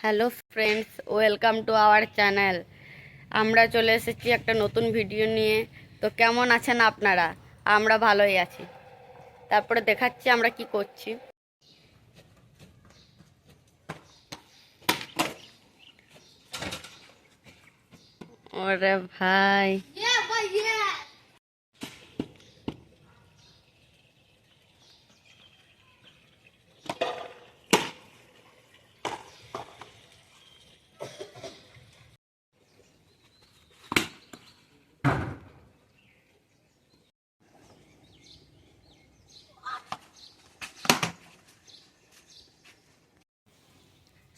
Hello friends, welcome to our channel. আমরা চলে এসেছি একটা নতুন ভিডিও নিয়ে। তো কেমন আছেন আপনারা? আমরা ভালোই আছি। তারপরে দেখাচ্ছি আমরা কি করছি। ওরে ভাই,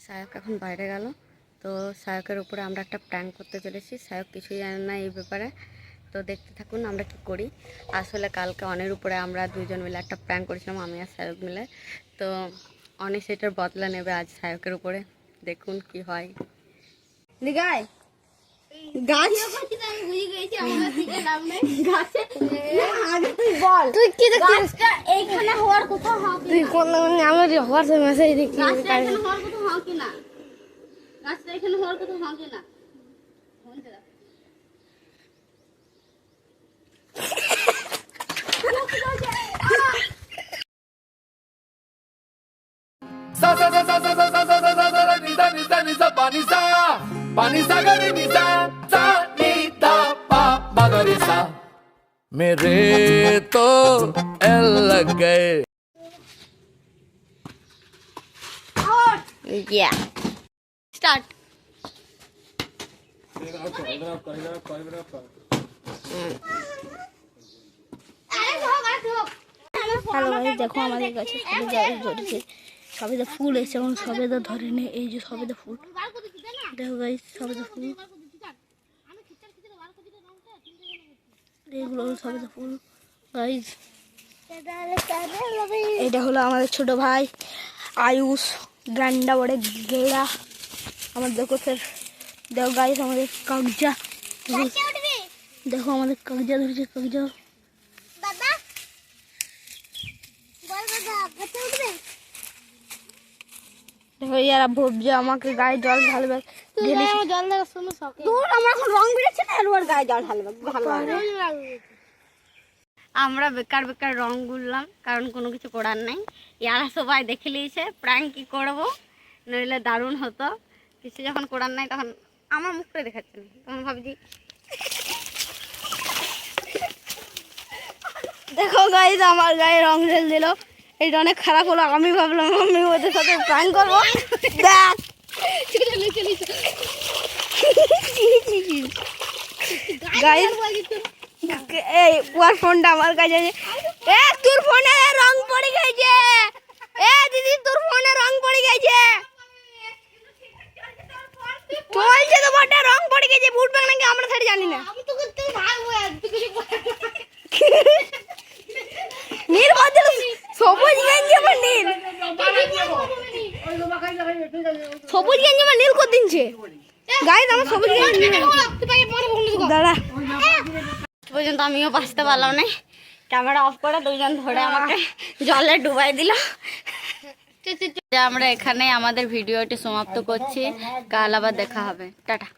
সায়ক এখন বাইরে গেল। তো সায়কের উপরে আমরা একটা প্র্যাঙ্ক করতে চলেছি। সায়ক কিছুই জানে না এই ব্যাপারে। তো দেখতে থাকুন আমরা কি করি। আসলে কালকে অনের উপরে আমরা দুজন মিলে একটা প্র্যাঙ্ক করেছিলাম, আমি আর সায়ক মিলে। তো অনেক সেটার বদলা নেবে আজ সায়কের উপরে। দেখুন কি হয়। গাছ তুই বল তুই কি এইখানে হওয়ার কথা তুই কোন আমার হোয়াটসঅ্যাপ মেসেজ দেখি এখানে হওয়ার কথা হয় কি না? গাছটা এখানে হওয়ার কথা হয় কি না? sa sa sa sa sa sa sa sa sa sa sa ni sa ni sa ni sa pa ni sa ga re ni sa ni da pa ma ga re sa मेरे तो L लग गए। Yeah. Start. Hello guys, দেখো আমাদের কাছে সবেদা ধরেছে। সবেদা ফুল এসে এবং সবেদা ধরে নে। এই যে সবেদা ফুল, দেখো গাইস সবেদা ফুল, এগুলো সবেদা ফুল গাইস। এটা হলো আমাদের ছোট ভাই আয়ুষ, ডান্ডা বড়ে গেড়া। আমার দেখো স্যার, দেখো গাইস আমাদের কাগজা, দেখো আমাদের কাগজা ধরেছে। কাগজা দেখো ইয়ারা ভোবজা আমাকে গায়ে জল ঢালবে। আমরা এখন রং বেরোচ্ছে না, আর গায়ে জল ঢালবে। ভালো আমরা বেকার বেকার রং গুললাম, কারণ কোনো কিছু করার নাই। ইয়ারা সবাই দেখে নিয়েছে প্র্যাঙ্ক কি করবো, নইলে দারুণ হতো। কিছু যখন করার নাই তখন আমার মুখটা দেখাচ্ছে না, তখন ভাবছি। দেখো গাইস আমার গায়ে রং ঢেল দিল। এটা অনেক খারাপ হলো। আমি ভাবলাম আমি ওদের সাথে প্র্যাঙ্ক করবো। দেখ গাইস, এই ওর ফোনটা আমার কাছে আছে। এ তোর ফোনে রং পড়ে গেছে। এ দিদি তোর ফোনে রং পড়ে গেছে। চলছে তো বটে, রং পড়ে গেছে। ফুটবে নাকি আমরা সেটা জানি না। আমি তো করতে ভাই নীল বদল সবুজ গেঞ্জি আমার নীল, সবুজ গেঞ্জি আমার নীল করে দিনছে গাইস। আমার সবুজ গেঞ্জি দাঁড়া পর্যন্ত আমিও বাঁচতে পারলাম না। ক্যামেরা অফ করে দুজন ধরে আমাকে জলে ডুবাই দিল। আমরা এখানে আমাদের ভিডিওটি সমাপ্ত করছি। কাল আবার দেখা হবে। টাটা।